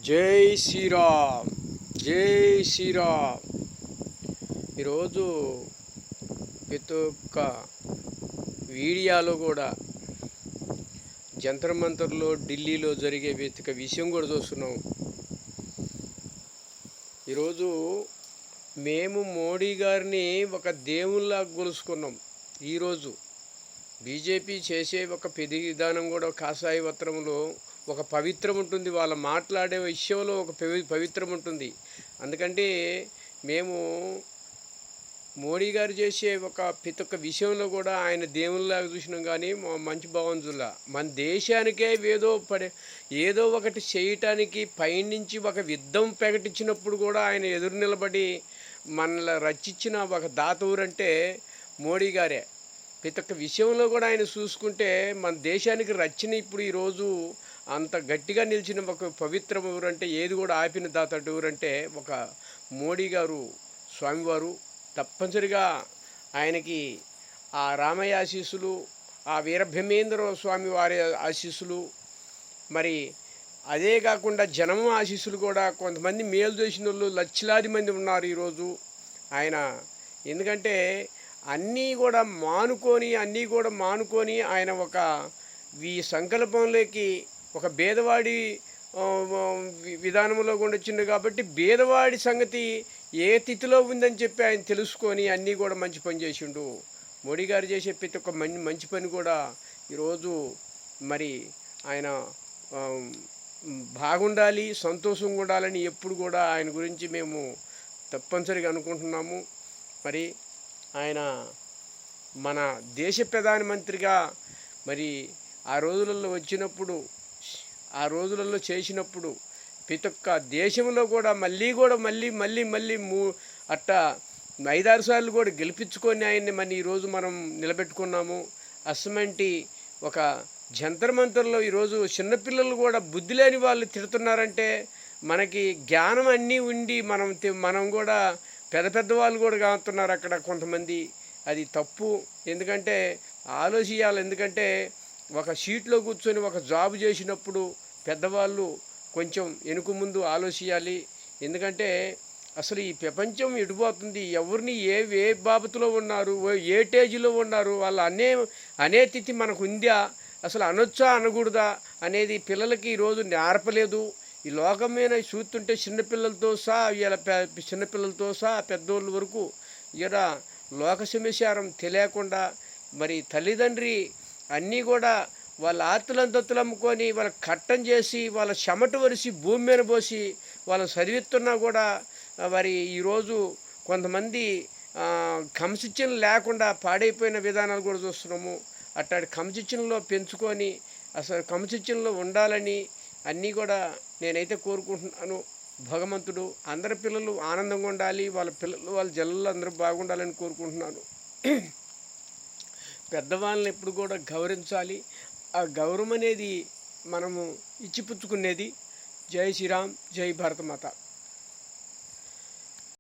జై శ్రీరామ్, జై శ్రీరామ్. ఈరోజు ప్రతి ఒక్క వీడియోలో కూడా జంతర్ మంతర్లో ఢిల్లీలో జరిగే ప్రతి విషయం కూడా చూస్తున్నాం. ఈరోజు మేము మోడీ గారిని ఒక దేవుళ్ళలా కొలుసుకున్నాం. ఈరోజు బీజేపీ చేసే ఒక పెద్ద విధానం కూడా కాషాయ వస్త్రంలో ఒక పవిత్రం ఉంటుంది, వాళ్ళ మాట్లాడే విషయంలో ఒక పవిత్రం ఉంటుంది. అందుకంటే మేము మోడీ గారు చేసే ప్రతి ఒక్క విషయంలో కూడా ఆయన దేవుళ్ళలాగా చూసినాం. కానీ మంచి భావం చూడాల. మన దేశానికే ఏదో ఒకటి చేయటానికి పైనుంచి ఒక యుద్ధం ప్రకటించినప్పుడు కూడా ఆయన ఎదురు నిలబడి మనల్ని రచించిన ఒక దాతవురంటే మోడీ గారే. ప్రతి ఒక్క విషయంలో కూడా ఆయన చూసుకుంటే మన దేశానికి రచన ఇప్పుడు ఈరోజు అంత గట్టిగా నిలిచిన ఒక పవిత్ర ఊరంటే ఏది కూడా ఆపిన దాతటి ఊరంటే ఒక మోడీ గారు స్వామివారు. తప్పనిసరిగా ఆయనకి ఆ రామయ్య ఆశీస్సులు, ఆ వీరభ్రమేంద్ర స్వామి వారి ఆశీస్సులు, మరి అదే కాకుండా జనము ఆశీస్సులు కూడా. కొంతమంది మేలు చేసిన వాళ్ళు లక్షలాది మంది ఉన్నారు ఈరోజు ఆయన. ఎందుకంటే అన్నీ కూడా మానుకొని ఆయన ఈ సంకల్పంలోకి ఒక భేదవాడి విధానంలో కూడా వచ్చింది. కాబట్టి భేదవాడి సంగతి ఏ తిథిలో ఉందని చెప్పి ఆయన తెలుసుకొని అన్నీ కూడా మంచి పని చేసిండు. మోడీ గారు చేసే ప్రతి ఒక్క మంచి పని కూడా ఈరోజు మరి ఆయన బాగుండాలి, సంతోషంగా ఉండాలని ఎప్పుడు కూడా ఆయన గురించి మేము తప్పనిసరిగా అనుకుంటున్నాము. మరి ఆయన మన దేశ ప్రధానమంత్రిగా మరి ఆ రోజులలో చేసినప్పుడు ప్రతి ఒక్క దేశంలో కూడా మళ్ళీ అట్టా 5-6 సార్లు కూడా గెలిపించుకొని ఆయన్ని ఈరోజు మనం నిలబెట్టుకున్నాము. అసమంటి ఒక జంతర్ మంతర్లో ఈరోజు చిన్నపిల్లలు కూడా బుద్ధి లేని వాళ్ళు తిడుతున్నారంటే మనకి జ్ఞానం అన్నీ ఉండి మనం కూడా పెద్దవాళ్ళు కూడా కాస్తున్నారు అక్కడ కొంతమంది. అది తప్పు. ఎందుకంటే ఆలోచించాలి. ఎందుకంటే ఒక సీట్లో కూర్చొని ఒక జాబ్ చేసినప్పుడు పెద్దవాళ్ళు కొంచెం వెనుక ముందు ఆలోచించాలి. ఎందుకంటే అసలు ఈ ప్రపంచం ఎడిపోతుంది. ఎవరిని ఏ బాబతులో ఉన్నారు, ఏ టేజీలో ఉన్నారు, వాళ్ళు అనే తిథి మనకు ఉందా, అసలు అనొచ్చా అనకూడదా అనేది పిల్లలకి ఈరోజు నేర్పలేదు. ఈ లోకం మీద చూస్తుంటే చిన్నపిల్లలతో సహా పెద్దోళ్ళ వరకు ఇలా లోక సమాచారం తెలియకుండా మరి తల్లిదండ్రి అన్నీ కూడా వాళ్ళ ఆర్తులంతత్తులు అమ్ముకొని వాళ్ళ కట్టం చేసి వాళ్ళ చెమట వరిసి భూమి మీద పోసి వాళ్ళని చదివిస్తున్నా కూడా మరి ఈరోజు కొంతమంది క్రమశిక్షణ లేకుండా పాడైపోయిన విధానాలు కూడా చూస్తున్నాము. అట్లాంటి క్రమశిక్షణలో పెంచుకొని అసలు క్రమశిక్షణలో ఉండాలని అన్నీ కూడా నేనైతే కోరుకుంటున్నాను. భగవంతుడు అందరి పిల్లలు ఆనందంగా ఉండాలి, వాళ్ళ జల్లలు అందరూ బాగుండాలని కోరుకుంటున్నాను. పెద్దవాళ్ళని ఎప్పుడు కూడా గౌరవించాలి. ఆ గౌరవం అనేది మనము ఇచ్చిపుచ్చుకునేది. జై శ్రీరామ్, జై భారత మాత.